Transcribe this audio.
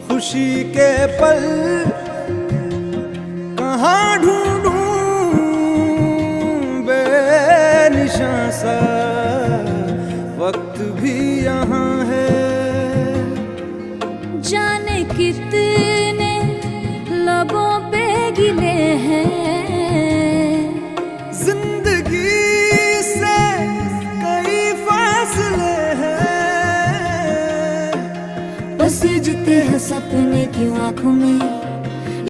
खुशी के पल कहाँ ढूंढूं, बेनिशां सा वक्त भी यहाँ है। जाने कितने लबों पे गिले हैं, जिंदगी से कई फासले हैं। बसीजते हैं सपने की आंखों में,